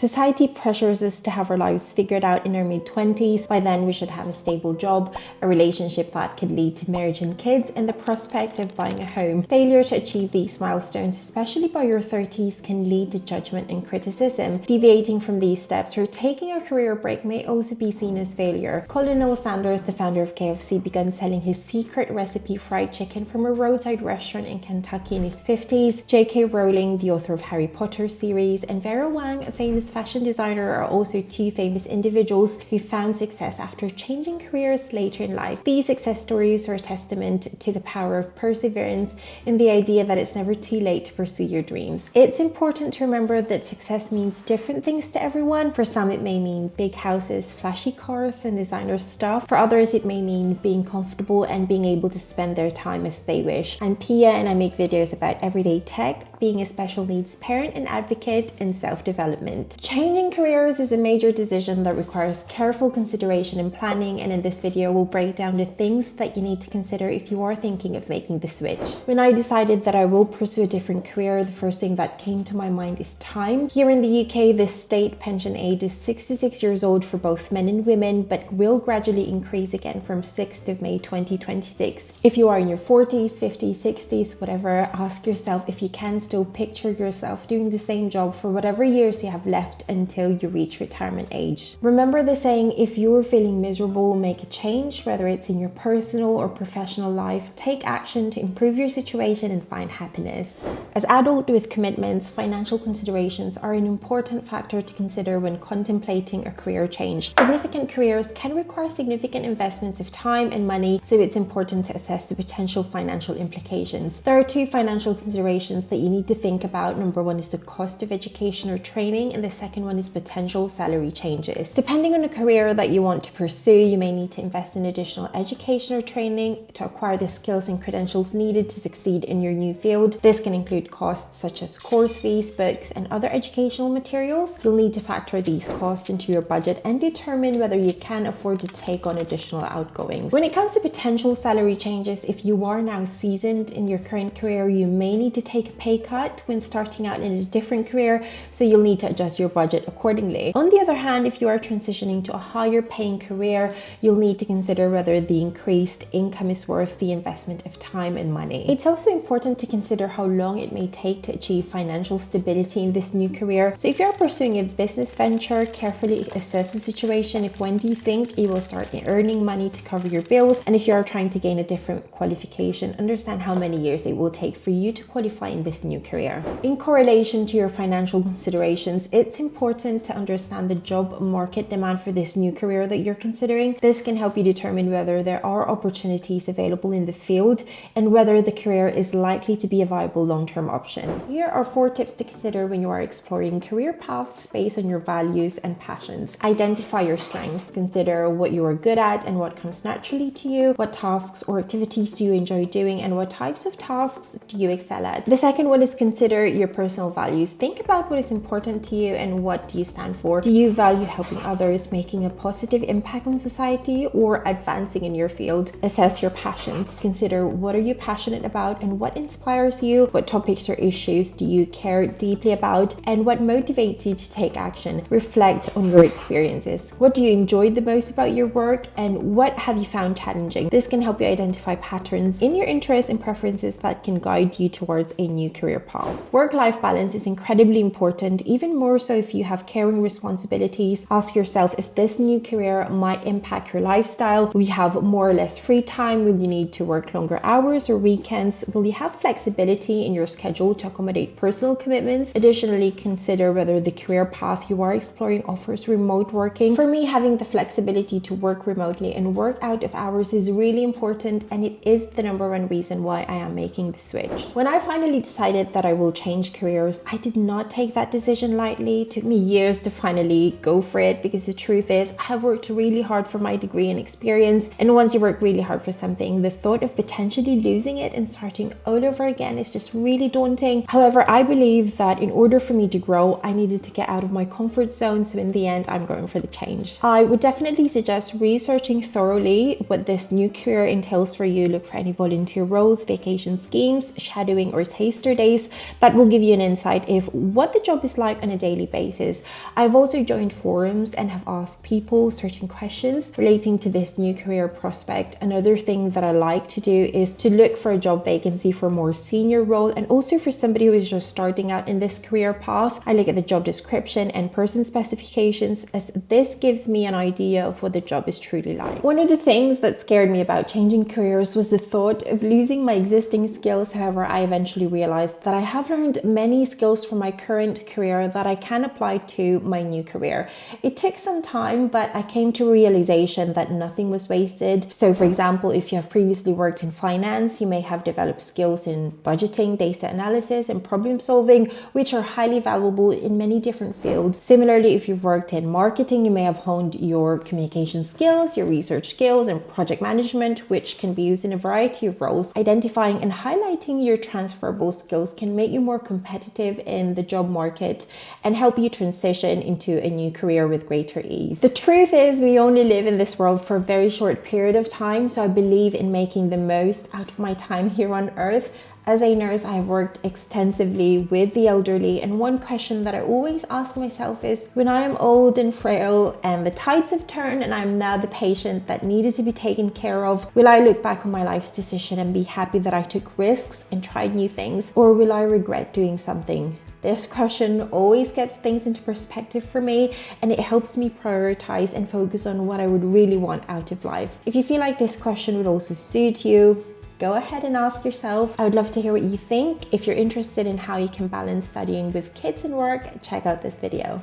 Society pressures us to have our lives figured out in our mid-20s. By then, we should have a stable job, a relationship that could lead to marriage and kids, and the prospect of buying a home. Failure to achieve these milestones, especially by your 30s, can lead to judgment and criticism. Deviating from these steps or taking a career break may also be seen as failure. Colonel Sanders, the founder of KFC, began selling his secret recipe fried chicken from a roadside restaurant in Kentucky in his 50s. J.K. Rowling, the author of Harry Potter series, and Vera Wang, a famous fashion designer, are also two famous individuals who found success after changing careers later in life. These success stories are a testament to the power of perseverance and the idea that it's never too late to pursue your dreams. It's important to remember that success means different things to everyone. For some, it may mean big houses, flashy cars, and designer stuff. For others, it may mean being comfortable and being able to spend their time as they wish. I'm Pia, and I make videos about everyday tech, being a special needs parent and advocate, and self-development. Changing careers is a major decision that requires careful consideration and planning, and in this video we'll break down the things that you need to consider if you are thinking of making the switch. When I decided that I will pursue a different career, the first thing that came to my mind is time. Here in the UK, the state pension age is 66 years old for both men and women, but will gradually increase again from 6th of May 2026. If you are in your 40s, 50s, 60s, whatever, ask yourself if you can still picture yourself doing the same job for whatever years you have left until you reach retirement age. Remember the saying, if you're feeling miserable, make a change, whether it's in your personal or professional life. Take action to improve your situation and find happiness. As adults with commitments, financial considerations are an important factor to consider when contemplating a career change. Significant careers can require significant investments of time and money, so it's important to assess the potential financial implications. There are two financial considerations that you need to think about. Number one is the cost of education or training, and the second one is potential salary changes. Depending on the career that you want to pursue, you may need to invest in additional education or training to acquire the skills and credentials needed to succeed in your new field. This can include costs such as course fees, books, and other educational materials. You'll need to factor these costs into your budget and determine whether you can afford to take on additional outgoings. When it comes to potential salary changes, if you are now seasoned in your current career, you may need to take a pay cut when starting out in a different career, so you'll need to adjust your budget accordingly. On the other hand, if you are transitioning to a higher paying career, you'll need to consider whether the increased income is worth the investment of time and money. It's also important to consider how long it may take to achieve financial stability in this new career. So if you're pursuing a business venture, carefully assess the situation. When do you think you will start earning money to cover your bills? And if you are trying to gain a different qualification, understand how many years it will take for you to qualify in this new career. In correlation to your financial considerations, it's important to understand the job market demand for this new career that you're considering. This can help you determine whether there are opportunities available in the field and whether the career is likely to be a viable long-term option. Here are 4 tips to consider when you are exploring career paths based on your values and passions. Identify your strengths. Consider what you are good at and what comes naturally to you. What tasks or activities do you enjoy doing, and what types of tasks do you excel at? The second one is consider your personal values. Think about what is important to you and what do you stand for. Do you value helping others, making a positive impact on society, or advancing in your field? Assess your passions. Consider what are you passionate about and what inspires you. What topics or issues do you care deeply about, and what motivates you to take action? Reflect on your experiences. What do you enjoy the most about your work, and what have you found challenging? This can help you identify patterns in your interests and preferences that can guide you towards a new career path. Work-life balance is incredibly important, even more so if you have caring responsibilities. Ask yourself if this new career might impact your lifestyle. Will you have more or less free time? Will you need to work longer hours or weekends? Will you have flexibility in your schedule to accommodate personal commitments? Additionally, consider whether the career path you are exploring offers remote working. For me, having the flexibility to work remotely and work out of hours is really important, and it is the #1 reason why I am making the switch. When I finally decided that I will change careers, I did not take that decision lightly. It took me years to finally go for it, because the truth is I have worked really hard for my degree and experience, and once you work really hard for something, the thought of potentially losing it and starting all over again is just really daunting. However, I believe that in order for me to grow, I needed to get out of my comfort zone, so in the end I'm going for the change. I would definitely suggest researching thoroughly what this new career entails for you. Look for any volunteer roles, vacation schemes, shadowing or taster days space that will give you an insight of what the job is like on a daily basis. I've also joined forums and have asked people certain questions relating to this new career prospect. Another thing that I like to do is to look for a job vacancy for a more senior role, and also for somebody who is just starting out in this career path. I look at the job description and person specifications, as this gives me an idea of what the job is truly like. One of the things that scared me about changing careers was the thought of losing my existing skills. However, I eventually realized that I have learned many skills from my current career that I can apply to my new career. It took some time, but I came to a realization that nothing was wasted. So for example, if you have previously worked in finance, you may have developed skills in budgeting, data analysis, and problem solving, which are highly valuable in many different fields. Similarly, if you've worked in marketing, you may have honed your communication skills, your research skills, and project management, which can be used in a variety of roles. Identifying and highlighting your transferable skills can make you more competitive in the job market and help you transition into a new career with greater ease. The truth is, we only live in this world for a very short period of time, so I believe in making the most out of my time here on earth. As a nurse, I have worked extensively with the elderly, and one question that I always ask myself is, when I am old and frail and the tides have turned and I'm now the patient that needed to be taken care of, will I look back on my life's decision and be happy that I took risks and tried new things, or will I regret doing something? This question always gets things into perspective for me, and it helps me prioritize and focus on what I would really want out of life. If you feel like this question would also suit you, go ahead and ask yourself. I would love to hear what you think. If you're interested in how you can balance studying with kids and work, check out this video.